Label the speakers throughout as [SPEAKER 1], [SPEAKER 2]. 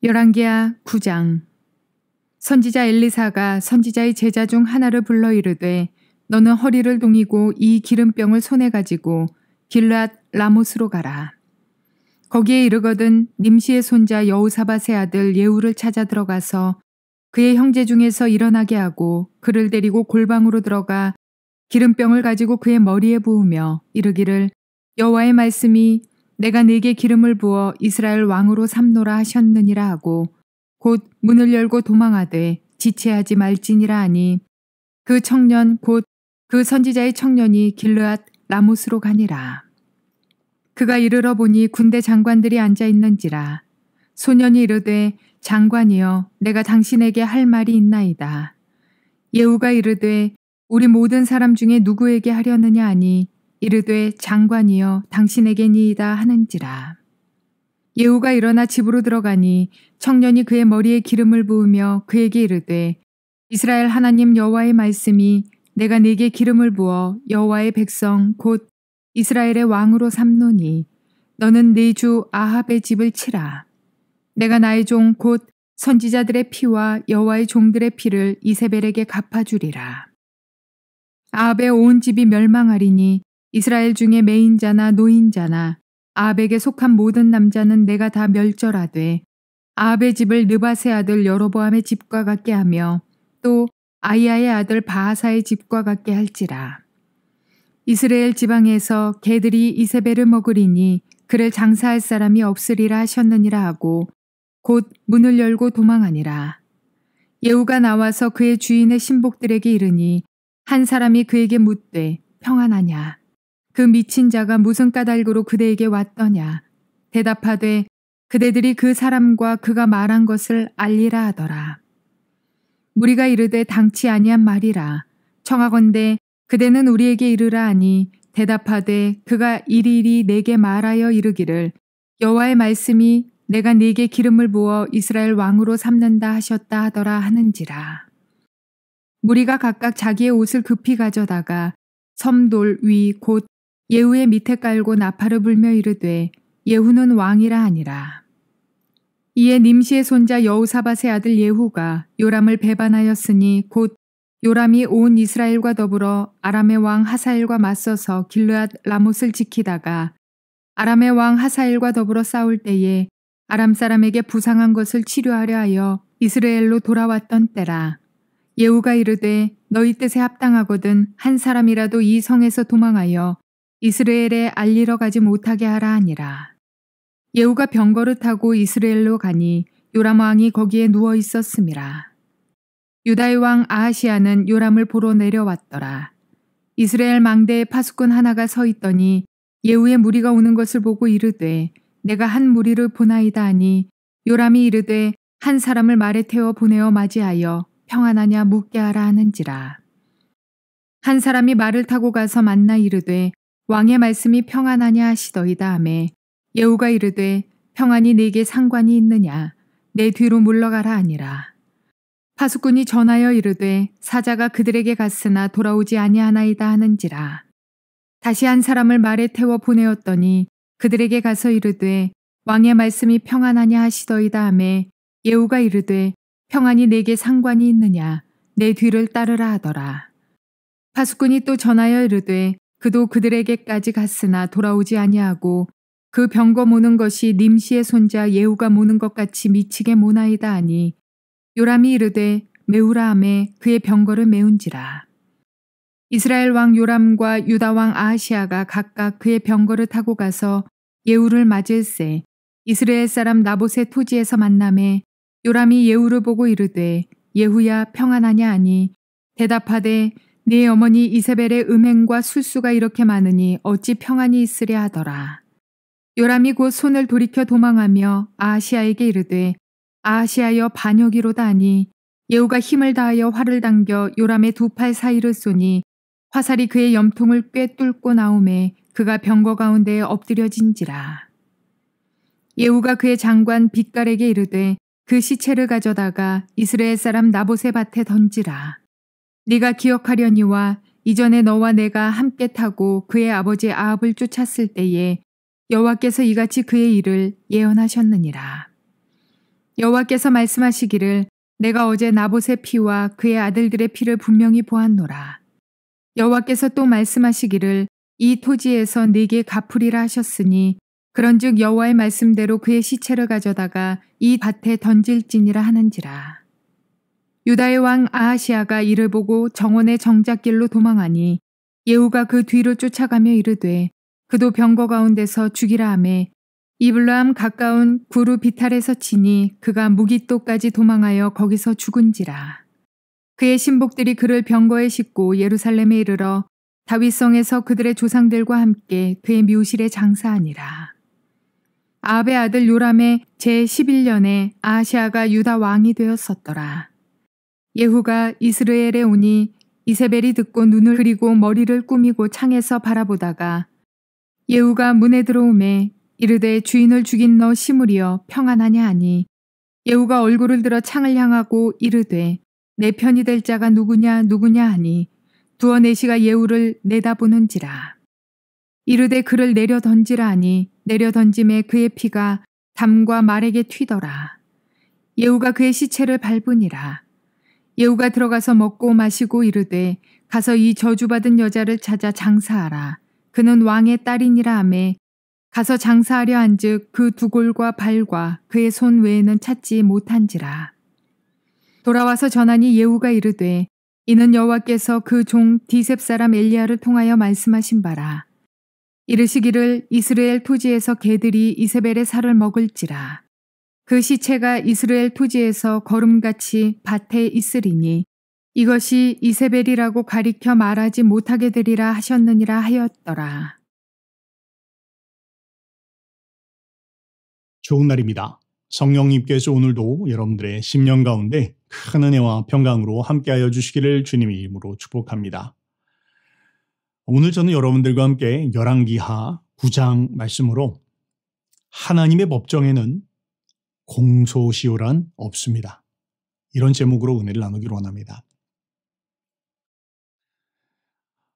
[SPEAKER 1] 열왕기하 9장. 선지자 엘리사가 선지자의 제자 중 하나를 불러 이르되 너는 허리를 동이고 이 기름병을 손에 가지고 길르앗 라못으로 가라. 거기에 이르거든 님시의 손자 여호사밧의 아들 예후를 찾아 들어가서 그의 형제 중에서 일어나게 하고 그를 데리고 골방으로 들어가 기름병을 가지고 그의 머리에 부으며 이르기를 여호와의 말씀이 내가 네게 기름을 부어 이스라엘 왕으로 삼노라 하셨느니라 하고 곧 문을 열고 도망하되 지체하지 말지니라 하니 그 청년 곧 그 선지자의 청년이 길르앗 라못으로 가니라. 그가 이르러 보니 군대 장관들이 앉아 있는지라. 소년이 이르되 장관이여 내가 당신에게 할 말이 있나이다. 예후가 이르되 우리 모든 사람 중에 누구에게 하려느냐 하니 이르되 장관이여 당신에게니이다 하는지라. 예후가 일어나 집으로 들어가니 청년이 그의 머리에 기름을 부으며 그에게 이르되 이스라엘 하나님 여호와의 말씀이 내가 네게 기름을 부어 여호와의 백성 곧 이스라엘의 왕으로 삼노니 너는 네 주 아합의 집을 치라. 내가 나의 종 곧 선지자들의 피와 여호와의 종들의 피를 이세벨에게 갚아주리라. 아합의 온 집이 멸망하리니 이스라엘 중에 매인자나 노인자나 아합에게 속한 모든 남자는 내가 다 멸절하되 아합의 집을 느밧의 아들 여로보암의 집과 같게 하며 또 아이야의 아들 바하사의 집과 같게 할지라. 이스라엘 지방에서 개들이 이세벨을 먹으리니 그를 장사할 사람이 없으리라 하셨느니라 하고 곧 문을 열고 도망하니라. 예후가 나와서 그의 주인의 신복들에게 이르니 한 사람이 그에게 묻되 평안하냐? 그 미친 자가 무슨 까닭으로 그대에게 왔더냐? 대답하되 그대들이 그 사람과 그가 말한 것을 알리라 하더라. 무리가 이르되 당치 아니한 말이라. 청하건대 그대는 우리에게 이르라 하니 대답하되 그가 이리이리 내게 말하여 이르기를 여호와의 말씀이 내가 네게 기름을 부어 이스라엘 왕으로 삼는다 하셨다 하더라 하는지라. 무리가 각각 자기의 옷을 급히 가져다가 섬돌 위 곧 예후의 밑에 깔고 나팔을 불며 이르되 예후는 왕이라 하니라. 이에 님시의 손자 여호사밧의 아들 예후가 요람을 배반하였으니 곧 요람이 온 이스라엘과 더불어 아람의 왕 하사엘과 맞서서 길르앗 라못을 지키다가 아람의 왕 하사엘과 더불어 싸울 때에 아람 사람에게 부상한 것을 치료하려 하여 이스라엘로 돌아왔던 때라. 예후가 이르되 너희 뜻에 합당하거든 한 사람이라도 이 성에서 도망하여 이스라엘에 알리러 가지 못하게 하라 하니라. 예후가 병거를 타고 이스라엘로 가니 요람 왕이 거기에 누워 있었음이라. 유다의 왕 아하시야는 요람을 보러 내려왔더라. 이스라엘 망대에 파수꾼 하나가 서 있더니 예후의 무리가 오는 것을 보고 이르되 내가 한 무리를 보나이다 하니 요람이 이르되 한 사람을 말에 태워 보내어 맞이하여 평안하냐 묻게 하라 하는지라. 한 사람이 말을 타고 가서 만나 이르되 왕의 말씀이 평안하냐 하시더이다 하매 예후가 이르되 평안이 네게 상관이 있느냐 내 뒤로 물러가라 하니라. 파수꾼이 전하여 이르되 사자가 그들에게 갔으나 돌아오지 아니하나이다 하는지라. 다시 한 사람을 말에 태워 보내었더니 그들에게 가서 이르되 왕의 말씀이 평안하냐 하시더이다 하매 예후가 이르되 평안이 네게 상관이 있느냐 내 뒤를 따르라 하더라. 파수꾼이 또 전하여 이르되 그도 그들에게까지 갔으나 돌아오지 아니하고 그 병거 모는 것이 님시의 손자 예후가 모는 것 같이 미치게 모나이다 하니 요람이 이르되 메우라 하매 그의 병거를 메운지라. 이스라엘 왕 요람과 유다 왕 아하시야가 각각 그의 병거를 타고 가서 예후를 맞을세 이스라엘 사람 나봇의 토지에서 만남에 요람이 예후를 보고 이르되 예후야 평안하냐 하니 대답하되 네 어머니 이세벨의 음행과 술수가 이렇게 많으니 어찌 평안이 있으랴 하더라. 요람이 곧 손을 돌이켜 도망하며 아하시야에게 이르되 아하시야여 반역이로다 하니 예후가 힘을 다하여 활을 당겨 요람의 두 팔 사이를 쏘니 화살이 그의 염통을 꿰뚫고 나오매 그가 병거 가운데에 엎드려진지라. 예후가 그의 장관 빗갈에게 이르되 그 시체를 가져다가 이스라엘 사람 나봇의 밭에 던지라. 네가 기억하려니와 이전에 너와 내가 함께 타고 그의 아버지 아합을 쫓았을 때에 여호와께서 이같이 그의 일을 예언하셨느니라. 여호와께서 말씀하시기를 내가 어제 나봇의 피와 그의 아들들의 피를 분명히 보았노라. 여호와께서 또 말씀하시기를 이 토지에서 네게 갚으리라 하셨으니 그런즉 여호와의 말씀대로 그의 시체를 가져다가 이 밭에 던질지니라 하는지라. 유다의 왕 아하시아가 이를 보고 정원의 정작길로 도망하니 예후가 그 뒤를 쫓아가며 이르되 그도 병거 가운데서 죽이라 하매 이블람 가까운 구루 비탈에서 치니 그가 무깃도까지 도망하여 거기서 죽은지라. 그의 신복들이 그를 병거에 싣고 예루살렘에 이르러 다윗성에서 그들의 조상들과 함께 그의 묘실에 장사하니라. 아합의 아들 요람의 제11년에 아하시아가 유다 왕이 되었었더라. 예후가 이스라엘에 오니 이세벨이 듣고 눈을 그리고 머리를 꾸미고 창에서 바라보다가 예후가 문에 들어오매 이르되 주인을 죽인 너 시므리여 평안하냐 하니 예후가 얼굴을 들어 창을 향하고 이르되 내 편이 될 자가 누구냐 하니 두어 내시가 예후를 내다보는지라. 이르되 그를 내려 던지라 하니 내려 던짐에 그의 피가 담과 말에게 튀더라. 예후가 그의 시체를 밟으니라. 예후가 들어가서 먹고 마시고 이르되 가서 이 저주받은 여자를 찾아 장사하라. 그는 왕의 딸이니라 하매 가서 장사하려 한즉 그 두골과 발과 그의 손 외에는 찾지 못한지라. 돌아와서 전하니 예후가 이르되 이는 여호와께서 그 종 디셉 사람 엘리야를 통하여 말씀하신 바라. 이르시기를 이스라엘 토지에서 개들이 이세벨의 살을 먹을지라. 그 시체가 이스라엘 토지에서 거름같이 밭에 있으리니 이것이 이세벨이라고 가리켜 말하지 못하게 되리라 하셨느니라 하였더라.
[SPEAKER 2] 좋은 날입니다. 성령님께서 오늘도 여러분들의 심령 가운데 큰 은혜와 평강으로 함께하여 주시기를 주님의 이름으로 축복합니다. 오늘 저는 여러분들과 함께 열왕기하 9장 말씀으로 하나님의 법정에는 공소시효란 없습니다. 이런 제목으로 은혜를 나누기로 원합니다.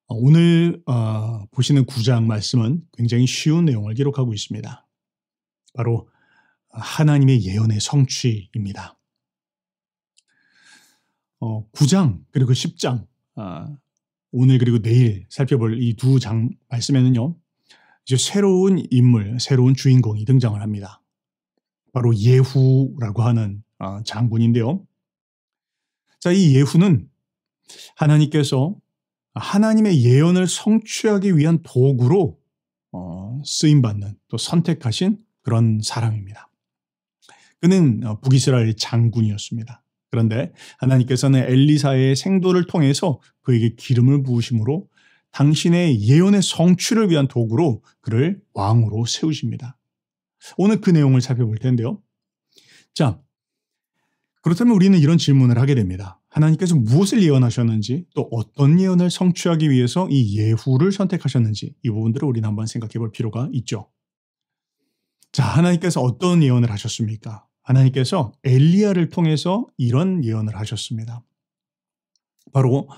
[SPEAKER 2] 오늘 보시는 9장 말씀은 굉장히 쉬운 내용을 기록하고 있습니다. 바로 하나님의 예언의 성취입니다. 9장 그리고 10장 오늘 그리고 내일 살펴볼 이 두 장 말씀에는요. 이제 새로운 인물, 새로운 주인공이 등장을 합니다. 바로 예후라고 하는 장군인데요. 자, 이 예후는 하나님께서 하나님의 예언을 성취하기 위한 도구로 쓰임받는 또 선택하신 그런 사람입니다. 그는 북이스라엘 장군이었습니다. 그런데 하나님께서는 엘리사의 생도를 통해서 그에게 기름을 부으심으로 당신의 예언의 성취를 위한 도구로 그를 왕으로 세우십니다. 오늘 그 내용을 살펴볼 텐데요. 자, 그렇다면 우리는 이런 질문을 하게 됩니다. 하나님께서 무엇을 예언하셨는지 또 어떤 예언을 성취하기 위해서 이 예후를 선택하셨는지 이 부분들을 우리는 한번 생각해 볼 필요가 있죠. 자, 하나님께서 어떤 예언을 하셨습니까? 하나님께서 엘리야를 통해서 이런 예언을 하셨습니다. 바로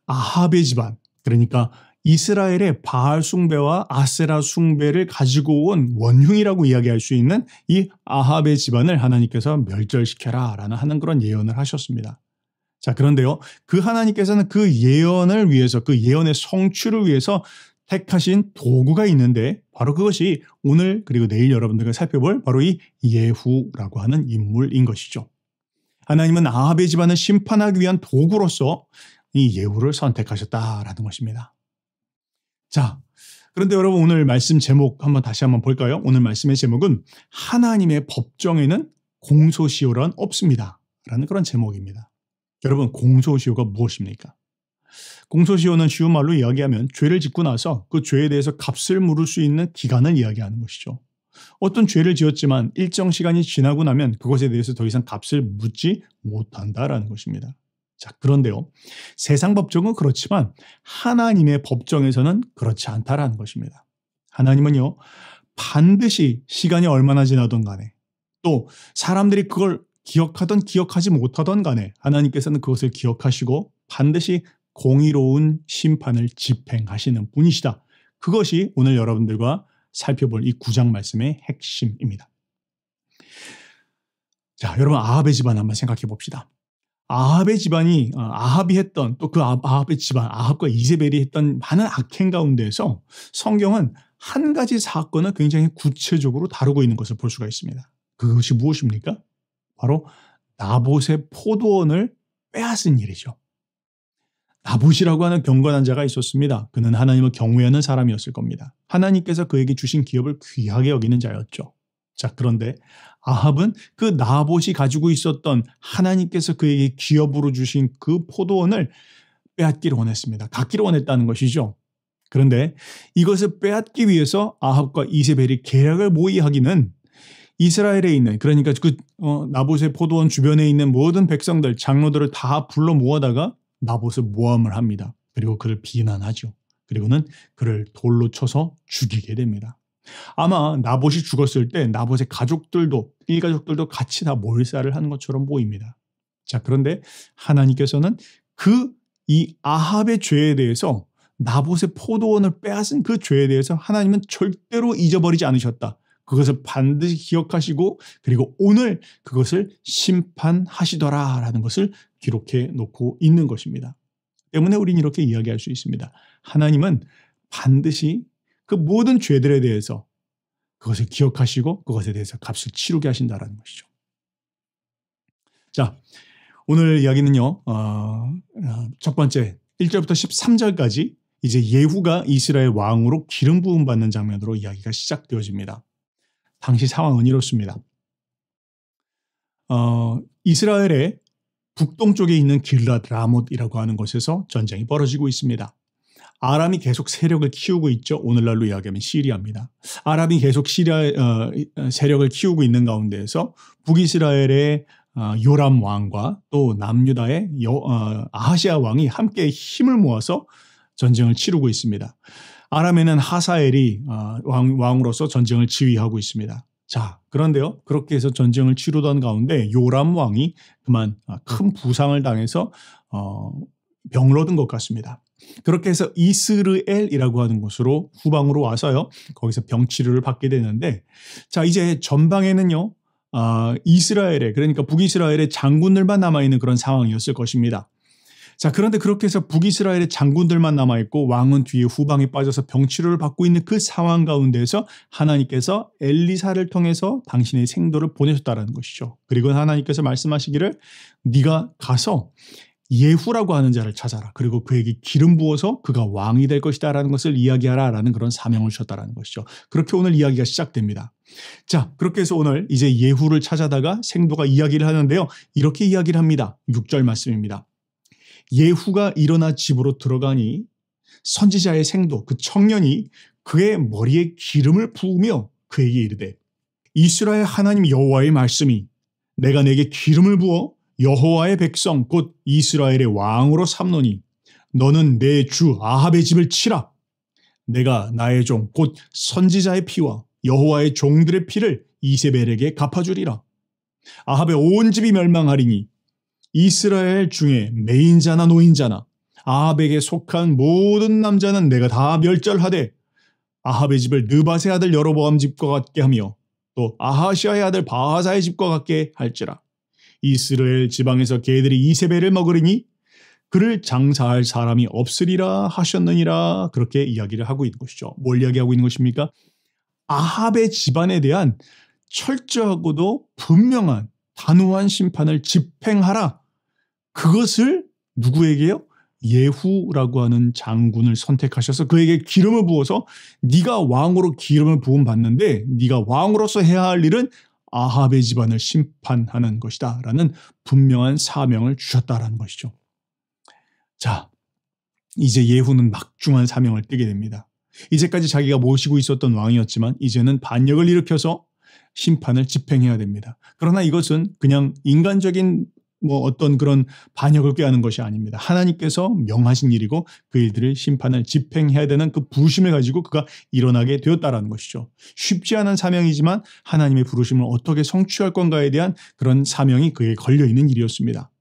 [SPEAKER 2] 아합의 집안, 그러니까 이스라엘의 바알 숭배와 아세라 숭배를 가지고 온 원흉이라고 이야기할 수 있는 이 아합의 집안을 하나님께서 멸절시켜라 라는 하는 그런 예언을 하셨습니다. 자, 그런데요. 그 하나님께서는 그 예언을 위해서, 그 예언의 성취를 위해서 택하신 도구가 있는데 바로 그것이 오늘 그리고 내일 여러분들과 살펴볼 바로 이 예후라고 하는 인물인 것이죠. 하나님은 아합의 집안을 심판하기 위한 도구로서 이 예후를 선택하셨다라는 것입니다. 자, 그런데 여러분 오늘 말씀 제목 다시 한번 볼까요? 오늘 말씀의 제목은 하나님의 법정에는 공소시효란 없습니다 라는 그런 제목입니다. 여러분 공소시효가 무엇입니까? 공소시효는 쉬운 말로 이야기하면 죄를 짓고 나서 그 죄에 대해서 값을 물을 수 있는 기간을 이야기하는 것이죠. 어떤 죄를 지었지만 일정 시간이 지나고 나면 그것에 대해서 더 이상 값을 묻지 못한다라는 것입니다. 자, 그런데요. 세상 법정은 그렇지만 하나님의 법정에서는 그렇지 않다라는 것입니다. 하나님은요. 반드시 시간이 얼마나 지나던 간에 또 사람들이 그걸 기억하던 기억하지 못하던 간에 하나님께서는 그것을 기억하시고 반드시 공의로운 심판을 집행하시는 분이시다. 그것이 오늘 여러분들과 살펴볼 이 9장 말씀의 핵심입니다. 자, 여러분 아합의 집안 한번 생각해 봅시다. 아합의 집안이 아합이 했던 또 그 아합의 집안 아합과 이세벨이 했던 많은 악행 가운데에서 성경은 한 가지 사건을 굉장히 구체적으로 다루고 있는 것을 볼 수가 있습니다. 그것이 무엇입니까? 바로 나봇의 포도원을 빼앗은 일이죠. 나봇이라고 하는 경건한 자가 있었습니다. 그는 하나님을 경외하는 사람이었을 겁니다. 하나님께서 그에게 주신 기업을 귀하게 여기는 자였죠. 자, 그런데 아합은 그 나봇이 가지고 있었던 하나님께서 그에게 기업으로 주신 그 포도원을 빼앗기를 원했습니다. 갖기를 원했다는 것이죠. 그런데 이것을 빼앗기 위해서 아합과 이세벨이 계략을 모의하기는 이스라엘에 있는, 그러니까 나봇의 포도원 주변에 있는 모든 백성들, 장로들을 다 불러 모아다가 나봇을 모함을 합니다. 그리고 그를 비난하죠. 그리고는 그를 돌로 쳐서 죽이게 됩니다. 아마 나봇이 죽었을 때 나봇의 가족들도, 일가족들도 같이 다 몰살을 하는 것처럼 보입니다. 자, 그런데 하나님께서는 이 아합의 죄에 대해서, 나봇의 포도원을 빼앗은 그 죄에 대해서 하나님은 절대로 잊어버리지 않으셨다. 그것을 반드시 기억하시고 그리고 오늘 그것을 심판하시더라라는 것을 기록해 놓고 있는 것입니다. 때문에 우리는 이렇게 이야기할 수 있습니다. 하나님은 반드시 그 모든 죄들에 대해서 그것을 기억하시고 그것에 대해서 값을 치르게 하신다라는 것이죠. 자, 오늘 이야기는요. 첫 번째 1절부터 13절까지 이제 예후가 이스라엘 왕으로 기름 부음 받는 장면으로 이야기가 시작되어집니다. 당시 상황은 이렇습니다. 이스라엘의 북동쪽에 있는 길랏 라못이라고 하는 곳에서 전쟁이 벌어지고 있습니다. 아람이 계속 세력을 키우고 있죠. 오늘날로 이야기하면 시리아입니다. 아람이 계속 시리아 세력을 키우고 있는 가운데에서 북이스라엘의 요람 왕과 또 남유다의 아하시아 왕이 함께 힘을 모아서 전쟁을 치르고 있습니다. 아람에는 하사엘이 왕으로서 전쟁을 지휘하고 있습니다. 자, 그런데요. 그렇게 해서 전쟁을 치르던 가운데 요람 왕이 그만 큰 부상을 당해서 병을 얻은 것 같습니다. 그렇게 해서 이스르엘이라고 하는 곳으로 후방으로 와서요. 거기서 병치료를 받게 되는데, 자, 이제 전방에는요. 이스라엘에, 그러니까 북이스라엘의 장군들만 남아있는 그런 상황이었을 것입니다. 자, 그런데 그렇게 해서 북이스라엘의 장군들만 남아있고 왕은 뒤에 후방에 빠져서 병치료를 받고 있는 그 상황 가운데에서 하나님께서 엘리사를 통해서 당신의 생도를 보내셨다는 것이죠. 그리고 하나님께서 말씀하시기를 네가 가서 예후라고 하는 자를 찾아라. 그리고 그에게 기름 부어서 그가 왕이 될 것이다 라는 것을 이야기하라라는 그런 사명을 주셨다는 것이죠. 그렇게 오늘 이야기가 시작됩니다. 자, 그렇게 해서 오늘 이제 예후를 찾아다가 생도가 이야기를 하는데요. 이렇게 이야기를 합니다. 6절 말씀입니다. 예후가 일어나 집으로 들어가니 선지자의 생도, 그 청년이 그의 머리에 기름을 부으며 그에게 이르되 이스라엘 하나님 여호와의 말씀이 내가 내게 기름을 부어 여호와의 백성 곧 이스라엘의 왕으로 삼노니 너는 내 주 아합의 집을 치라. 내가 나의 종 곧 선지자의 피와 여호와의 종들의 피를 이세벨에게 갚아주리라. 아합의 온 집이 멸망하리니 이스라엘 중에 매인자나 노인자나 아합에게 속한 모든 남자는 내가 다 멸절하되 아합의 집을 느밧의 아들 여로보암 집과 같게 하며 또 아하시아의 아들 바하사의 집과 같게 할지라. 이스라엘 지방에서 개들이 이세벨을 먹으리니 그를 장사할 사람이 없으리라 하셨느니라. 그렇게 이야기를 하고 있는 것이죠. 뭘 이야기하고 있는 것입니까? 아합의 집안에 대한 철저하고도 분명한 단호한 심판을 집행하라. 그것을 누구에게요? 예후라고 하는 장군을 선택하셔서 그에게 기름을 부어서 네가 왕으로 기름을 부음 받는데 네가 왕으로서 해야 할 일은 아합의 집안을 심판하는 것이다 라는 분명한 사명을 주셨다라는 것이죠. 자, 이제 예후는 막중한 사명을 띠게 됩니다. 이제까지 자기가 모시고 있었던 왕이었지만 이제는 반역을 일으켜서 심판을 집행해야 됩니다. 그러나 이것은 그냥 인간적인 어떤 그런 반역을 꾀하는 것이 아닙니다. 하나님께서 명하신 일이고 그 일들을 심판을 집행해야 되는 그 부심을 가지고 그가 일어나게 되었다라는 것이죠. 쉽지 않은 사명이지만 하나님의 부르심을 어떻게 성취할 건가에 대한 그런 사명이 그에게 걸려있는 일이었습니다.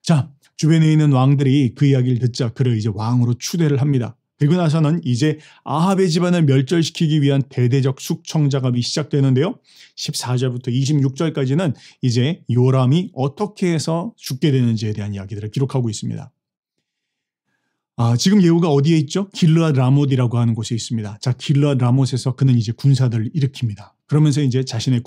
[SPEAKER 2] 자, 주변에 있는 왕들이 그 이야기를 듣자 그를 이제 왕으로 추대를 합니다. 그리고 나서는 이제 아합의 집안을 멸절시키기 위한 대대적 숙청 작업이 시작되는데요. 14절부터 26절까지는 이제 요람이 어떻게 해서 죽게 되는지에 대한 이야기들을 기록하고 있습니다. 지금 예후가 어디에 있죠? 길르앗 라못이라고 하는 곳에 있습니다. 자, 길르앗 라못에서 그는 이제 군사들을 일으킵니다. 그러면서 이제 자신의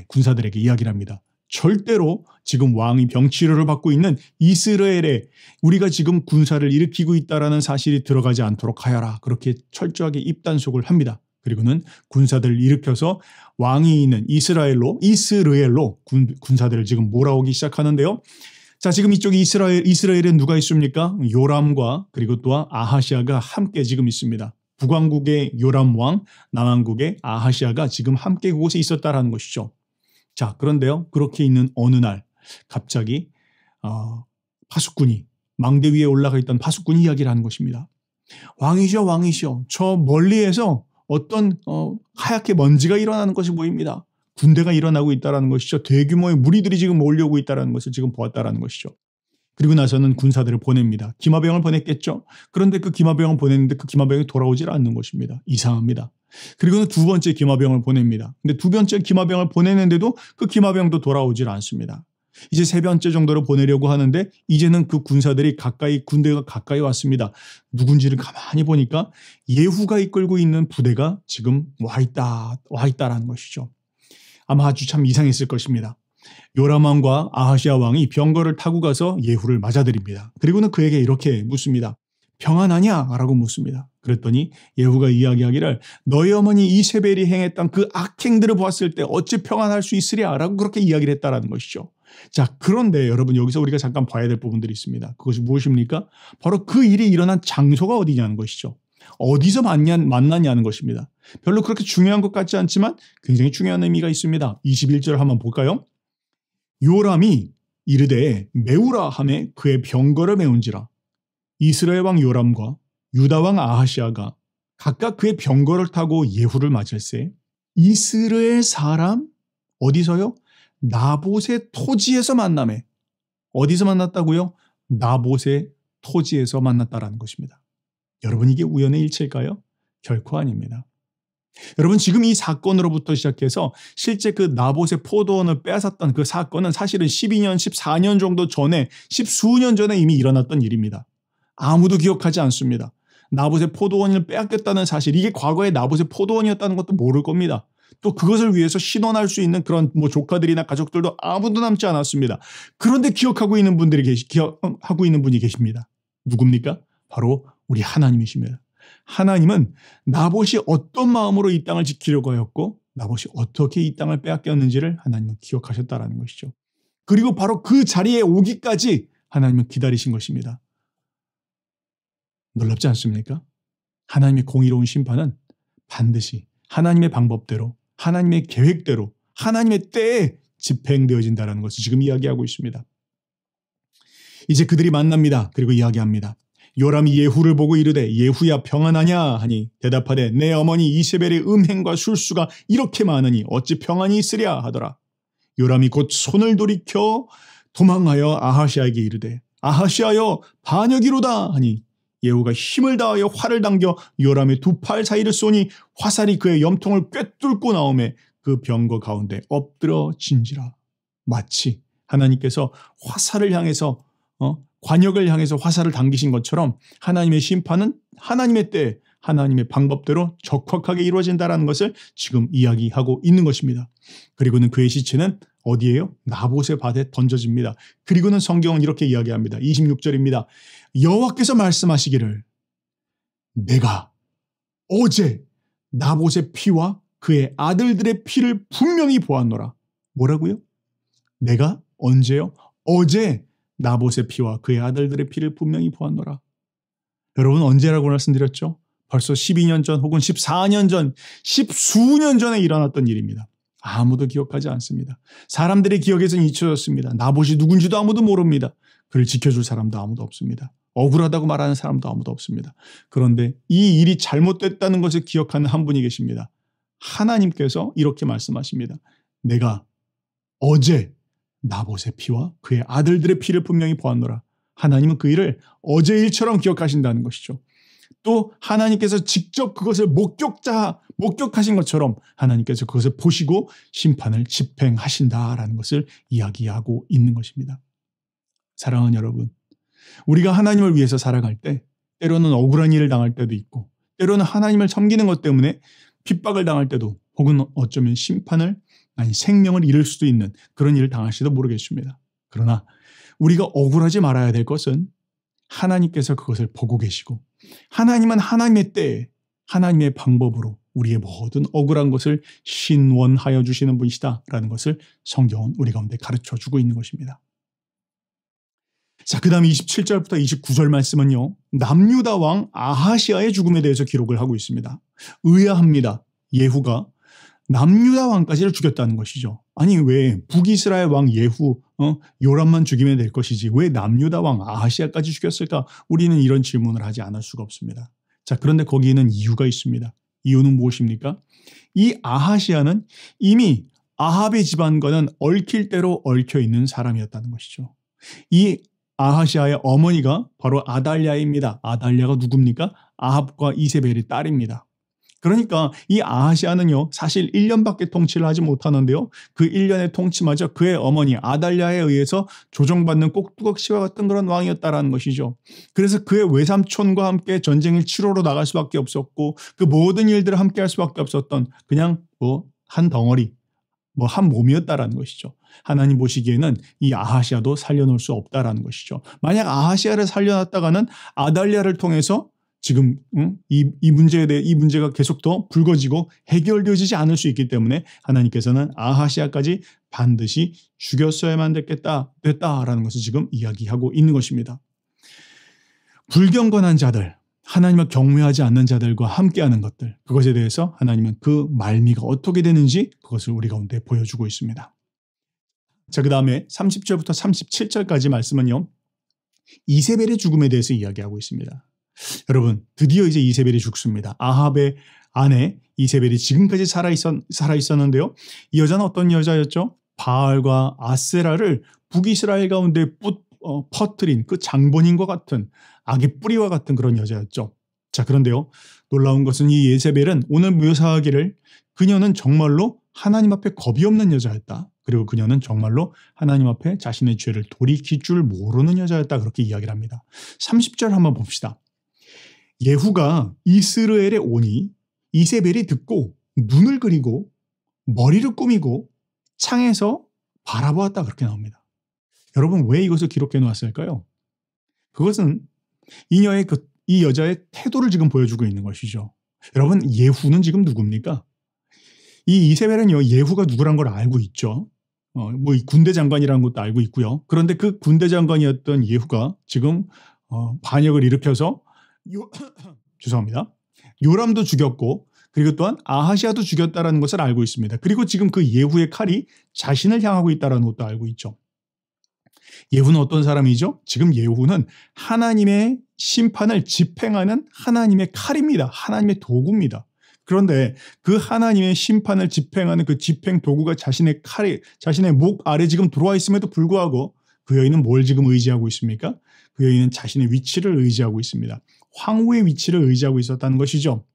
[SPEAKER 2] 군사들에게 이야기를 합니다. 절대로 지금 왕이 병치료를 받고 있는 이스라엘에 우리가 지금 군사를 일으키고 있다라는 사실이 들어가지 않도록 하여라. 그렇게 철저하게 입단속을 합니다. 그리고는 군사들을 일으켜서 왕이 있는 이스라엘로 군사들을 지금 몰아오기 시작하는데요. 자, 지금 이쪽에 이스라엘에 누가 있습니까? 요람과 그리고 또한 아하시아가 함께 지금 있습니다. 북왕국의 요람 왕, 남왕국의 아하시아가 지금 함께 그곳에 있었다라는 것이죠. 자, 그런데요. 그렇게 있는 어느 날 갑자기 파수꾼이 망대 위에 올라가 있던 파수꾼이 이야기를 하는 것입니다. 왕이시여. 저 멀리에서 어떤 하얗게 먼지가 일어나는 것이 보입니다. 군대가 일어나고 있다는 것이죠. 대규모의 무리들이 지금 몰려오고 있다는 것을 지금 보았다는 것이죠. 그리고 나서는 군사들을 보냅니다. 기마병을 보냈겠죠. 그런데 그 기마병을 보냈는데 그 기마병이 돌아오질 않는 것입니다. 이상합니다. 그리고는 두 번째 기마병을 보냅니다. 근데 두 번째 기마병을 보내는데도 그 기마병도 돌아오질 않습니다. 이제 세 번째 정도로 보내려고 하는데 이제는 그 군대가 가까이 왔습니다. 누군지를 가만히 보니까 예후가 이끌고 있는 부대가 지금 와 있다라는 것이죠. 아마 아주 참 이상했을 것입니다. 요람 왕과 아하시아 왕이 병거를 타고 가서 예후를 맞아들입니다. 그리고는 그에게 이렇게 묻습니다. 평안하냐? 라고 묻습니다. 그랬더니 예후가 이야기하기를 너희 어머니 이세벨이 행했던 그 악행들을 보았을 때 어찌 평안할 수 있으랴? 라고 그렇게 이야기를 했다라는 것이죠. 자, 그런데 여러분 여기서 우리가 잠깐 봐야 될 부분들이 있습니다. 그것이 무엇입니까? 바로 그 일이 일어난 장소가 어디냐는 것이죠. 어디서 만나냐는 것입니다. 별로 그렇게 중요한 것 같지 않지만 굉장히 중요한 의미가 있습니다. 21절 한번 볼까요? 요람이 이르되 메우라 하매 그의 병거를 메운지라. 이스라엘 왕 요람과 유다 왕 아하시아가 각각 그의 병거를 타고 예후를 맞을세 이스라엘 사람 어디서요? 나봇의 토지에서 만나매. 어디서 만났다고요? 나봇의 토지에서 만났다라는 것입니다. 여러분 이게 우연의 일치일까요? 결코 아닙니다. 여러분 지금 이 사건으로부터 시작해서 실제 그 나봇의 포도원을 빼앗았던 그 사건은 사실은 12년, 14년 정도 전에 10수년 전에 이미 일어났던 일입니다. 아무도 기억하지 않습니다. 나봇의 포도원을 빼앗겼다는 사실, 이게 과거에 나봇의 포도원이었다는 것도 모를 겁니다. 또 그것을 위해서 신원할 수 있는 그런 조카들이나 가족들도 아무도 남지 않았습니다. 그런데 기억하고 있는 분이 계십니다. 누굽니까? 바로 우리 하나님이십니다. 하나님은 나봇이 어떤 마음으로 이 땅을 지키려고 하였고 나봇이 어떻게 이 땅을 빼앗겼는지를 하나님은 기억하셨다는 것이죠. 그리고 바로 그 자리에 오기까지 하나님은 기다리신 것입니다. 놀랍지 않습니까? 하나님의 공의로운 심판은 반드시 하나님의 방법대로, 하나님의 계획대로, 하나님의 때에 집행되어진다는 것을 지금 이야기하고 있습니다. 이제 그들이 만납니다. 그리고 이야기합니다. 요람이 예후를 보고 이르되 예후야 평안하냐 하니 대답하되 내 어머니 이세벨의 음행과 술수가 이렇게 많으니 어찌 평안이 있으랴 하더라. 요람이 곧 손을 돌이켜 도망하여 아하시아에게 이르되 아하시아여 반역이로다 하니 예후가 힘을 다하여 활을 당겨 요람의 두 팔 사이를 쏘니 화살이 그의 염통을 꿰뚫고 나오매 그 병거 가운데 엎드러 진지라. 마치 하나님께서 화살을 향해서 관역을 향해서 화살을 당기신 것처럼 하나님의 심판은 하나님의 때, 하나님의 방법대로 적확하게 이루어진다는 것을 지금 이야기하고 있는 것입니다. 그리고는 그의 시체는 어디예요? 나봇의 밭에 던져집니다. 그리고는 성경은 이렇게 이야기합니다. 26절입니다. 여호와께서 말씀하시기를 내가 어제 나봇의 피와 그의 아들들의 피를 분명히 보았노라. 뭐라고요? 내가 언제요? 어제 나봇의 피와 그의 아들들의 피를 분명히 보았노라. 여러분 언제라고 말씀드렸죠? 벌써 12년 전 혹은 14년 전, 10수년 전에 일어났던 일입니다. 아무도 기억하지 않습니다. 사람들의 기억에서는 잊혀졌습니다. 나봇이 누군지도 아무도 모릅니다. 그를 지켜줄 사람도 아무도 없습니다. 억울하다고 말하는 사람도 아무도 없습니다. 그런데 이 일이 잘못됐다는 것을 기억하는 한 분이 계십니다. 하나님께서 이렇게 말씀하십니다. 내가 어제 나봇의 피와 그의 아들들의 피를 분명히 보았노라. 하나님은 그 일을 어제 일처럼 기억하신다는 것이죠. 또 하나님께서 직접 그것을 목격하신 것처럼 하나님께서 그것을 보시고 심판을 집행하신다라는 것을 이야기하고 있는 것입니다. 사랑하는 여러분, 우리가 하나님을 위해서 살아갈 때 때로는 억울한 일을 당할 때도 있고 때로는 하나님을 섬기는 것 때문에 핍박을 당할 때도 혹은 어쩌면 생명을 잃을 수도 있는 그런 일을 당할지도 모르겠습니다. 그러나 우리가 억울하지 말아야 될 것은 하나님께서 그것을 보고 계시고 하나님은 하나님의 때에 하나님의 방법으로 우리의 모든 억울한 것을 신원하여 주시는 분이시다라는 것을 성경은 우리 가운데 가르쳐주고 있는 것입니다. 자, 그 다음 27절부터 29절 말씀은요, 남유다 왕 아하시아의 죽음에 대해서 기록을 하고 있습니다. 의아합니다. 예후가 남유다 왕까지를 죽였다는 것이죠. 아니 왜 북이스라엘 왕 예후 요람만 죽이면 될 것이지 왜 남유다 왕 아하시아까지 죽였을까? 우리는 이런 질문을 하지 않을 수가 없습니다. 자, 그런데 거기에는 이유가 있습니다. 이유는 무엇입니까? 이 아하시아는 이미 아합의 집안과는 얽힐 대로 얽혀 있는 사람이었다는 것이죠. 이 아하시아의 어머니가 바로 아달랴입니다. 아달랴가 누굽니까? 아합과 이세벨의 딸입니다. 그러니까 이 아하시아는요, 사실 1년밖에 통치를 하지 못하는데요, 그 1년의 통치마저 그의 어머니 아달랴에 의해서 조정받는 꼭두각시와 같은 그런 왕이었다라는 것이죠. 그래서 그의 외삼촌과 함께 전쟁을 치러러 나갈 수밖에 없었고 그 모든 일들을 함께 할 수밖에 없었던 그냥 한 덩어리, 한 몸이었다라는 것이죠. 하나님 보시기에는 이 아하시아도 살려놓을 수 없다라는 것이죠. 만약 아하시아를 살려놨다가는 아달랴를 통해서 지금 이 문제가 계속 더 불거지고 해결되어지지 않을 수 있기 때문에 하나님께서는 아하시아까지 반드시 죽였어야만 됐다라는 것을 지금 이야기하고 있는 것입니다. 불경건한 자들, 하나님을 경외하지 않는 자들과 함께하는 것들, 그것에 대해서 하나님은 그 말미가 어떻게 되는지 그것을 우리 가운데 보여주고 있습니다. 자, 그 다음에 30절부터 37절까지 말씀은요, 이세벨의 죽음에 대해서 이야기하고 있습니다. 여러분, 드디어 이제 이세벨이 죽습니다. 아합의 아내 이세벨이 지금까지 살아있었는데요. 이 여자는 어떤 여자였죠? 바알과 아세라를 북이스라엘 가운데 퍼뜨린 그 장본인과 같은 악의 뿌리와 같은 그런 여자였죠. 자, 그런데요, 놀라운 것은 이 예세벨은 오늘 묘사하기를 그녀는 정말로 하나님 앞에 겁이 없는 여자였다. 그리고 그녀는 정말로 하나님 앞에 자신의 죄를 돌이킬 줄 모르는 여자였다. 그렇게 이야기를 합니다. 30절 한번 봅시다. 예후가 이스라엘에 오니 이세벨이 듣고 눈을 그리고 머리를 꾸미고 창에서 바라보았다. 그렇게 나옵니다. 여러분, 왜 이것을 기록해 놓았을까요? 그것은 이 여자의 태도를 지금 보여주고 있는 것이죠. 여러분, 예후는 지금 누굽니까? 이 이세벨은요, 예후가 누구란 걸 알고 있죠. 이 군대 장관이라는 것도 알고 있고요. 그런데 그 군대 장관이었던 예후가 지금 반역을 일으켜서 죄송합니다. 요람도 죽였고 그리고 또한 아하시아도 죽였다라는 것을 알고 있습니다. 그리고 지금 그 예후의 칼이 자신을 향하고 있다는 것도 알고 있죠. 예후는 어떤 사람이죠? 지금 예후는 하나님의 심판을 집행하는 하나님의 칼입니다. 하나님의 도구입니다. 그런데 그 하나님의 심판을 집행하는 그 집행 도구가 자신의 목 아래 지금 들어와 있음에도 불구하고 그 여인은 뭘 지금 의지하고 있습니까? 그 여인은 자신의 위치를 의지하고 있습니다. 황후의 위치를 의지하고 있었다는 것이죠.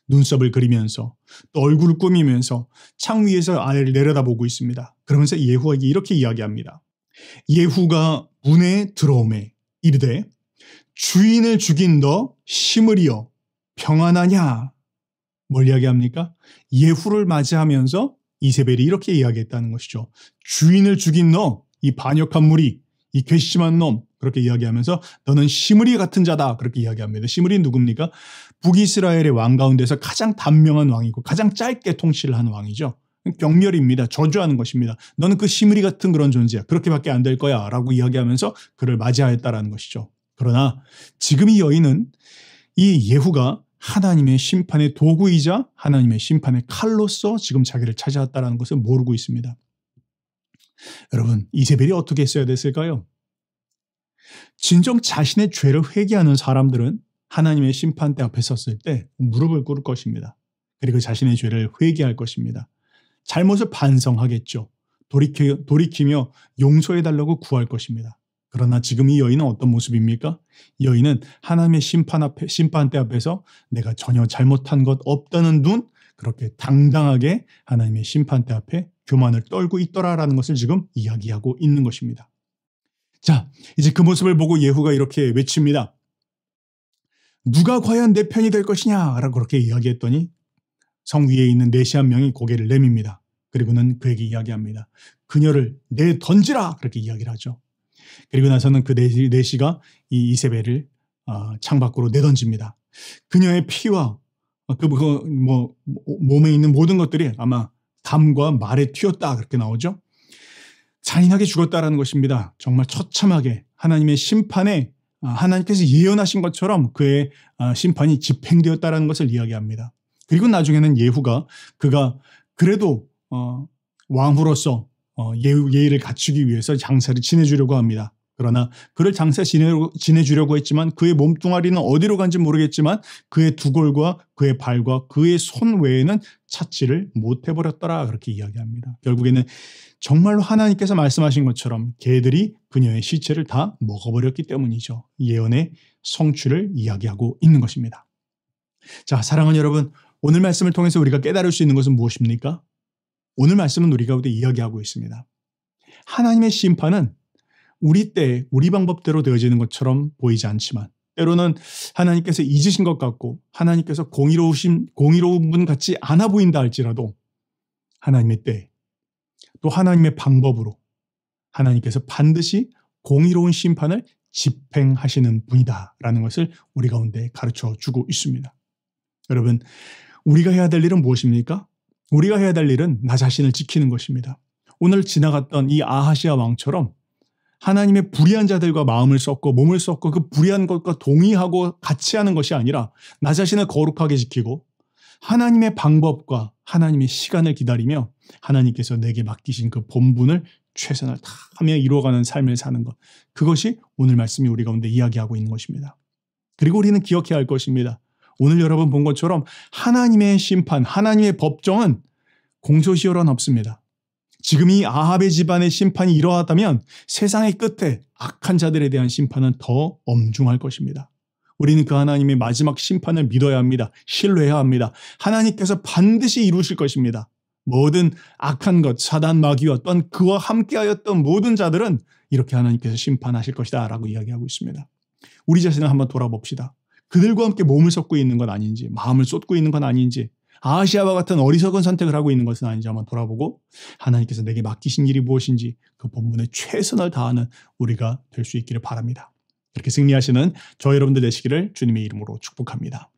[SPEAKER 2] 눈썹을 그리면서 또 얼굴을 꾸미면서 창 위에서 아래를 내려다보고 있습니다. 그러면서 예후에게 이렇게 이야기합니다. 예후가 문에 들어오매 이르되 주인을 죽인 너 시므리여 평안하냐? 뭘 이야기합니까? 예후를 맞이하면서 이세벨이 이렇게 이야기했다는 것이죠. 주인을 죽인 너, 이 반역한 무리, 이 괘씸한 놈, 그렇게 이야기하면서 너는 시므리 같은 자다. 그렇게 이야기합니다. 시므리는 누굽니까? 북이스라엘의 왕 가운데서 가장 단명한 왕이고 가장 짧게 통치를 하는 왕이죠. 경멸입니다. 저주하는 것입니다. 너는 그 시므리 같은 그런 존재야. 그렇게밖에 안 될 거야. 라고 이야기하면서 그를 맞이하였다라는 것이죠. 그러나 지금 이 여인은 이 예후가 하나님의 심판의 도구이자 하나님의 심판의 칼로서 지금 자기를 찾아왔다는 것을 모르고 있습니다. 여러분, 이세벨이 어떻게 했어야 됐을까요? 진정 자신의 죄를 회개하는 사람들은 하나님의 심판대 앞에 섰을 때 무릎을 꿇을 것입니다. 그리고 자신의 죄를 회개할 것입니다. 잘못을 반성하겠죠. 돌이키며 용서해달라고 구할 것입니다. 그러나 지금 이 여인은 어떤 모습입니까? 이 여인은 하나님의 심판대 앞에서 내가 전혀 잘못한 것 없다는 눈, 그렇게 당당하게 하나님의 심판대 앞에 교만을 떨고 있더라라는 것을 지금 이야기하고 있는 것입니다. 자, 이제 그 모습을 보고 예후가 이렇게 외칩니다. 누가 과연 내 편이 될 것이냐? 라고 그렇게 이야기했더니 성 위에 있는 내시 한 명이 고개를 내밉니다. 그리고는 그에게 이야기합니다. 그녀를 내던지라! 그렇게 이야기를 하죠. 그리고 나서는 그 내시가 이 이세벨을 창밖으로 내던집니다. 그녀의 피와 몸에 있는 모든 것들이 아마 담과 말에 튀었다 그렇게 나오죠. 잔인하게 죽었다라는 것입니다. 정말 처참하게 하나님의 심판에 하나님께서 예언하신 것처럼 그의 심판이 집행되었다라는 것을 이야기합니다. 그리고 나중에는 예후가 그가 그래도 왕후로서 예의를 갖추기 위해서 장사를 지내주려고 합니다. 그러나 그를 장사 지내주려고 했지만 그의 몸뚱아리는 어디로 간지 모르겠지만 그의 두골과 그의 발과 그의 손 외에는 찾지를 못해버렸더라 그렇게 이야기합니다. 결국에는 정말로 하나님께서 말씀하신 것처럼 개들이 그녀의 시체를 다 먹어버렸기 때문이죠. 예언의 성취를 이야기하고 있는 것입니다. 자, 사랑하는 여러분, 오늘 말씀을 통해서 우리가 깨달을 수 있는 것은 무엇입니까? 오늘 말씀은 우리 가운데 이야기하고 있습니다. 하나님의 심판은 우리 때, 우리 방법대로 되어지는 것처럼 보이지 않지만 때로는 하나님께서 잊으신 것 같고 하나님께서 공의로운 분 같지 않아 보인다 할지라도 하나님의 때, 또 하나님의 방법으로 하나님께서 반드시 공의로운 심판을 집행하시는 분이다라는 것을 우리 가운데 가르쳐 주고 있습니다. 여러분, 우리가 해야 될 일은 무엇입니까? 우리가 해야 될 일은 나 자신을 지키는 것입니다. 오늘 지나갔던 이 아하시아 왕처럼 하나님의 불의한 자들과 마음을 섞고 몸을 섞고 그 불의한 것과 동의하고 같이 하는 것이 아니라 나 자신을 거룩하게 지키고 하나님의 방법과 하나님의 시간을 기다리며 하나님께서 내게 맡기신 그 본분을 최선을 다하며 이루어가는 삶을 사는 것. 그것이 오늘 말씀이 우리 가운데 이야기하고 있는 것입니다. 그리고 우리는 기억해야 할 것입니다. 오늘 여러분 본 것처럼 하나님의 심판, 하나님의 법정은 공소시효란 없습니다. 지금 이 아합의 집안의 심판이 이러하다면 세상의 끝에 악한 자들에 대한 심판은 더 엄중할 것입니다. 우리는 그 하나님의 마지막 심판을 믿어야 합니다. 신뢰해야 합니다. 하나님께서 반드시 이루실 것입니다. 모든 악한 것, 사단 마귀와 또한 그와 함께하였던 모든 자들은 이렇게 하나님께서 심판하실 것이다 라고 이야기하고 있습니다. 우리 자신을 한번 돌아봅시다. 그들과 함께 몸을 섞고 있는 건 아닌지, 마음을 쏟고 있는 건 아닌지, 아하시아와 같은 어리석은 선택을 하고 있는 것은 아닌지 한번 돌아보고 하나님께서 내게 맡기신 일이 무엇인지 그 본분에 최선을 다하는 우리가 될 수 있기를 바랍니다. 그렇게 승리하시는 저 여러분들 되시기를 주님의 이름으로 축복합니다.